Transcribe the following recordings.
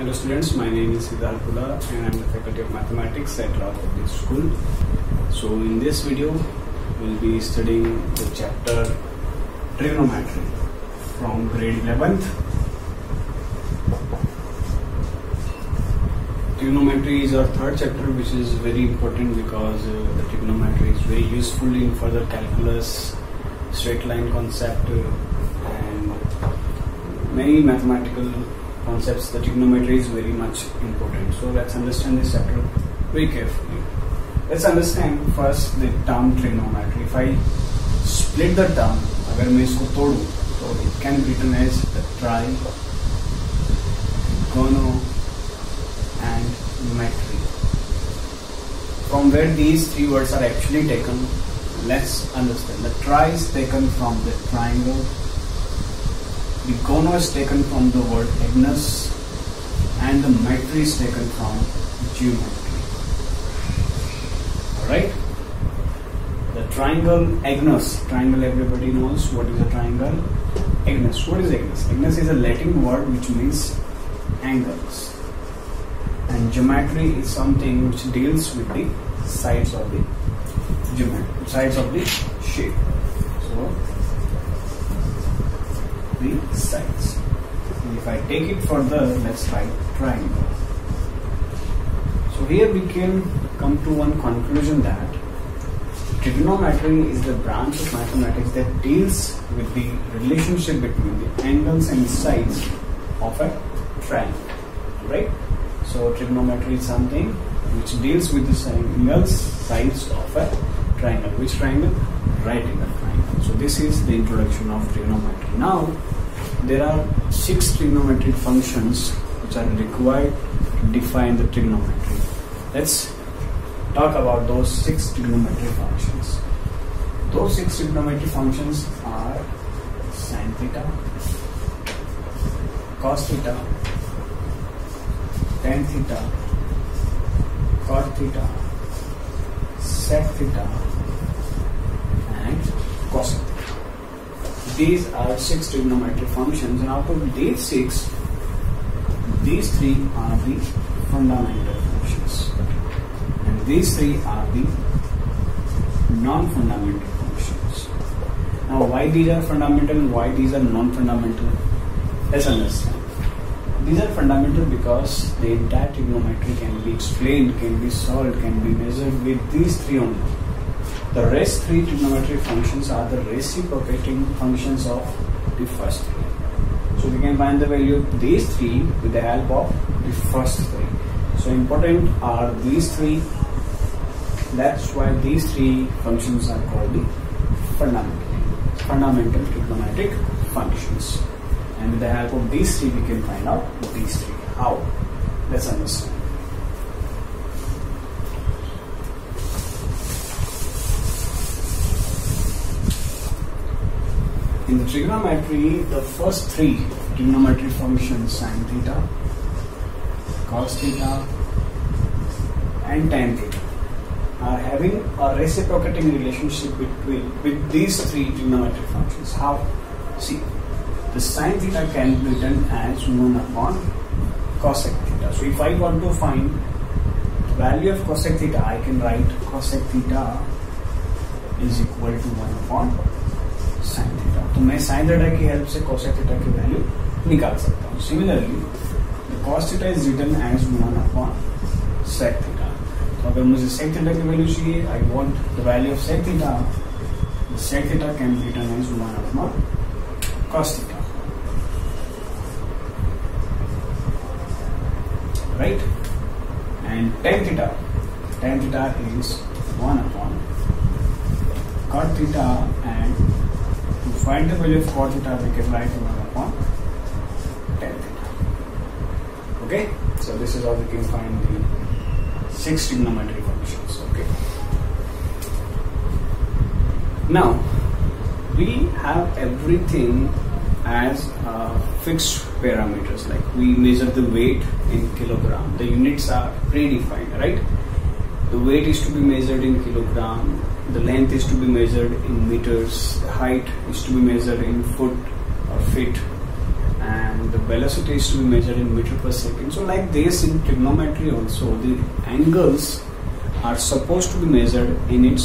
Hello students, my name is Siddharth Pula and I am the faculty of mathematics at Rao Public School. So in this video, we will be studying the chapter trigonometry from grade 11th. Trigonometry is our third chapter, which is very important because the trigonometry is very useful in further calculus, straight line concept and many mathematical concepts. The trigonometry is very much important. So let's understand this chapter very carefully. Let's understand first the term trigonometry. If I split the term, अगर मैं इसको तोड़ूं, तो it can be written as the trigono and metry. From where these three words are actually taken, let's understand. The tri is taken from the triangle. The gono is taken from the word agnes, and the metry is taken from geometry. Alright? The triangle agnes. Triangle, everybody knows what is a triangle. Agnes. What is agnes? Agnes is a Latin word which means angles. And geometry is something which deals with the sides of the geometry, sides of the shape. So the sides. And if I take it further, let's write triangle. So here we can come to one conclusion that trigonometry is the branch of mathematics that deals with the relationship between the angles and sides of a triangle. Right? So trigonometry is something which deals with the angles, sides of a triangle. Which triangle? Right angle triangle. So this is the introduction of trigonometry. Now there are 6 trigonometric functions which are required to define the trigonometry. Let's talk about those 6 trigonometric functions. Those 6 trigonometric functions are sin theta, cos theta, tan theta, cot theta, sec theta, and cosec theta. These are 6 trigonometric functions, and out of these 6, these 3 are the fundamental functions, and these 3 are the non-fundamental functions. Now, why these are fundamental and why these are non-fundamental? Let's understand. These are fundamental because the entire trigonometry can be explained, can be solved, can be measured with these 3 only. The rest 3 trigonometric functions are the reciprocating functions of the first 3. So we can find the value of these 3 with the help of the first 3. So important are these 3. That's why these 3 functions are called the fundamental trigonometric functions. And with the help of these 3 we can find out these 3. How? Let's understand. In the trigonometry, the first 3 trigonometric functions, sin theta, cos theta, and tan theta, are having a reciprocating relationship with these 3 trigonometric functions. How? See, the sin theta can be written as 1 upon cosec theta. So if I want to find the value of cosec theta, I can write cosec theta is equal to 1 upon sin theta. तो मैं sin theta की help से cosec theta की value निकाल सकता हूँ. Similarly, the cos theta is written as 1 upon sec theta. तो अगर मुझे sec theta की वैल्यू चाहिए, I want the value of sec theta. The sec theta can be written as 1 upon cos theta. Right? And tan theta is 1 upon cot theta, and to find the value of cot theta we can write 1 upon tan theta. Okay? So this is how we can find the 6 trigonometric functions. Okay. Now we have everything as fixed parameters, like we measure the weight in kilogram. The units are predefined, right? The weight is to be measured in kilogram, the length is to be measured in meters, the height is to be measured in foot or feet, and and the velocity is to be measured in meter per second. So like this in trigonometry also, the angles are supposed to be measured in its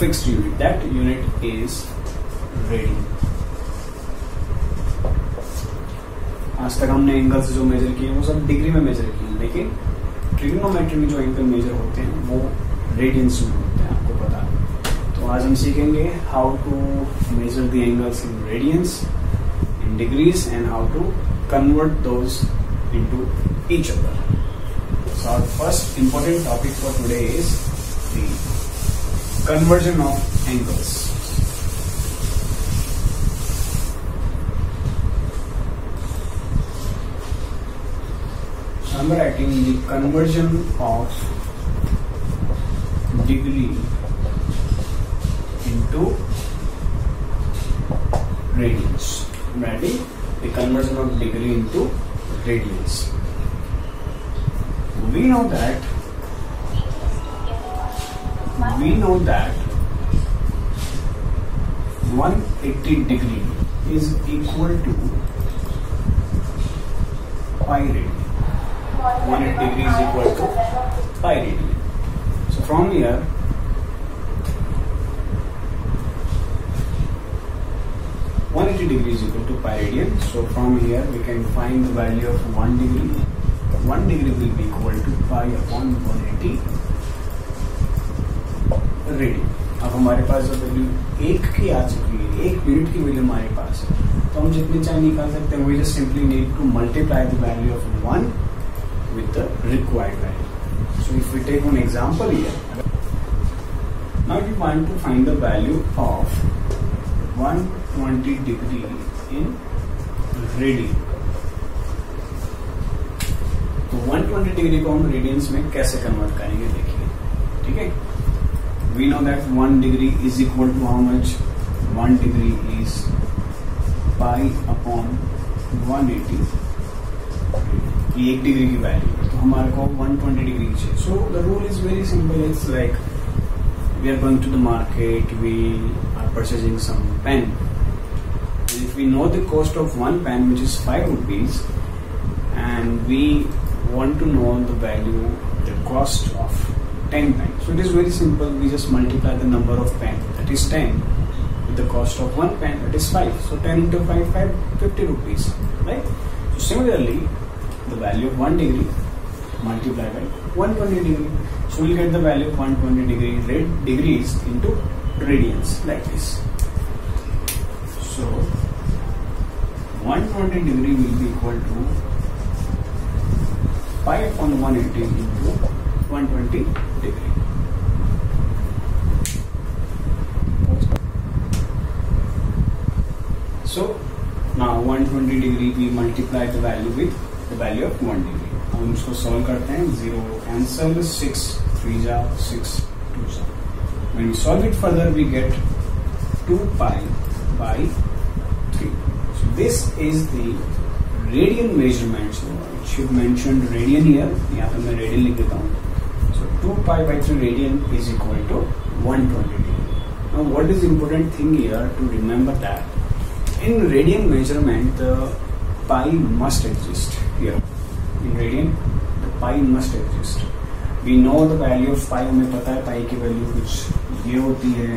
fixed unit. That unit is radian. आज तक हमने angles जो major किए वो सब degree में major किए, लेकिन ट्रिग्नोमेट्री में जो एंगल मेजर होते हैं वो रेडियंस में होते हैं, आपको पता है। तो आज हम सीखेंगे how to measure the angles in radians, in degrees, and how to convert those into each other. So our first important topic for today is the conversion of angles. I'm writing the conversion of degree into radians. I'm writing the conversion of degree into radians. We know that 180 degree is equal to pi radian. 180 degree is equal to pi radian. So from here, degree is equal to pi radian. So from here we can find the value of 1 degree. 1 degree will be equal to pi upon 180 radian. अब हमारे पास जो value 1 की आ चुकी है, 1 unit की value हमारे पास है, तो हम जितनी चाहे निकाल सकते हैं। We just simply need to multiply the value of 1 with the required value. So if we take one example here, now we want to find the value of 120 degree in radian. तो 120 degree को हम radiance में कैसे convert करेंगे, देखिए। ठीक है, we know that 1 degree is equal to how much? 1 degree is pi upon 180. ये 1 डिग्री की वैल्यू है, तो हमारे को 120 डिग्री चाहिए। So the rule is very simple. It's like we are going to the market, we are purchasing some pen, if we know the cost of 1 pen which is 5 rupees and we want to know the value, the cost of 10 pen, so it is very simple. We just multiply the number of pen, that is 10, with the cost of 1 pen, that is 5. So 10 into 5, 50 rupees, right? So similarly, the value of 1 degree multiplied by 120 degree. So we'll get the value of 120 degrees into radians like this. So 120 degree will be equal to pi upon 180 into 120 degree. So now 120 degree we multiply the value with the value of 1 degree. हम इसको solve करते हैं, 0 cancel, 6 3 जा 6 2 जा. When we solve it further, we get 2 pi by 3. So this is the radian measurement. So it should mention radian here. यहाँ पे मैं radian लिख देता हूँ. So 2 pi by 3 radian is equal to 120 degree. Now what is important thing here to remember that in radian measurement the pi must exist here. In radian the pi must exist. We know the value of pi, हमें पता है pi की value कुछ ये होती है,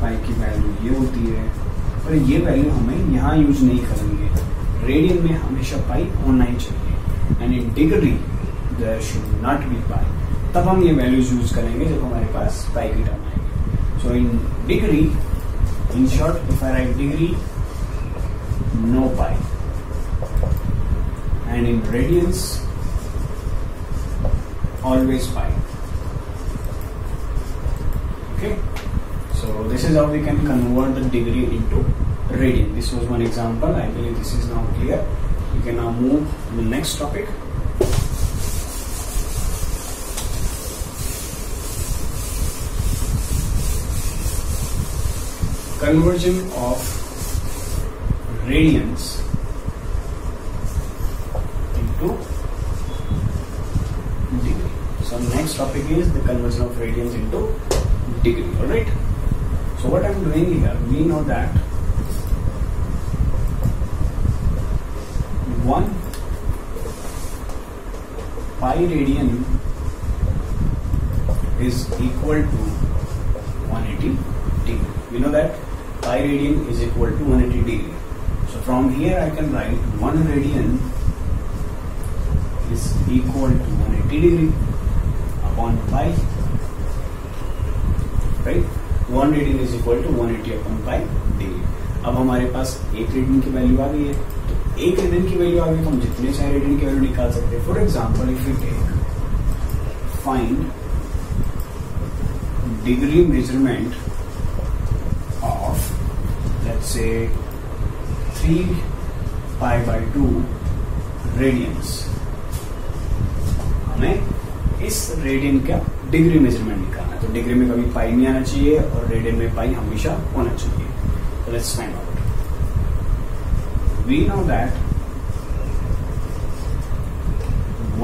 pi की value ये होती है, पर ये वैल्यू हमें यहाँ यूज नहीं करेंगे। रेडियन में हमेशा pi होना ही चाहिए, and in degree there should not be pi। तब हम ये वैल्यूज यूज करेंगे जब हमारे पास pi की टर्म आएगी। So in degree, in short, if I write degree, no pi, and in radians always pi. Okay, so this is how we can convert the degree into radian. This was one example. I believe this is now clear. We can now move to the next topic. Conversion of radians into degree. So next topic is the conversion of radians into degree. All right. So what I'm doing here, we know that 1 pi radian is equal to 180 degree. We know that pi radian is equal to 180 degree. So from here I can write 1 radian is equal to 180 degree upon pi, right? 1 radian is equal to 180 upon pi degree. अब हमारे पास एक radian की value आ गई है, तो एक radian की value आ गई तो हम जितने सारे रेडियन की वैल्यू निकाल सकते हैं. For example if you take find degree measurement of, let's say, 3 pi by 2 radians. हमें इस रेडियन का डिग्री मेजरमेंट निकालना है. तो डिग्री में कभी पाई नहीं आना चाहिए और रेडियन में पाई हमेशा होना चाहिए. तो let's find out. We know that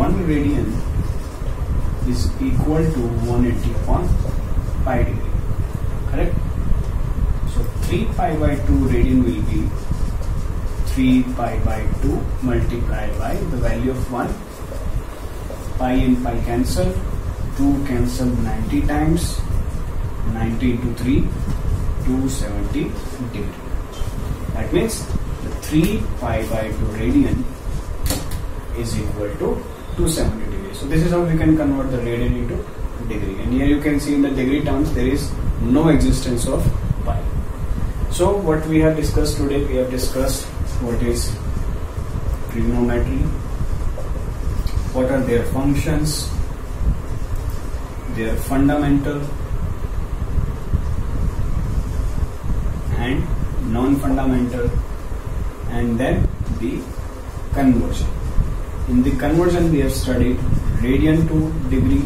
1 radian is equal to 180 upon pi degree, correct? So 3 pi by 2 radian will be 3 pi by 2 multiplied by the value of 1. Pi and pi cancel, 2 cancel 90 times, 90 into 3, 270 degree. That means the 3 pi by 2 radian is equal to 270 degree. So this is how we can convert the radian into degree, and here you can see in the degree terms there is no existence of pi. So what we have discussed today, we have discussed what is trigonometry, what are their functions, their fundamental and non-fundamental, and then the conversion. In the conversion we have studied radian to degree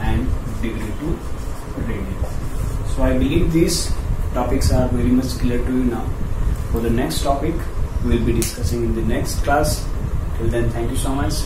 and degree to radian. So I believe these topics are very much clear to you now. For the next topic we will be discussing in the next class. Till then, thank you so much.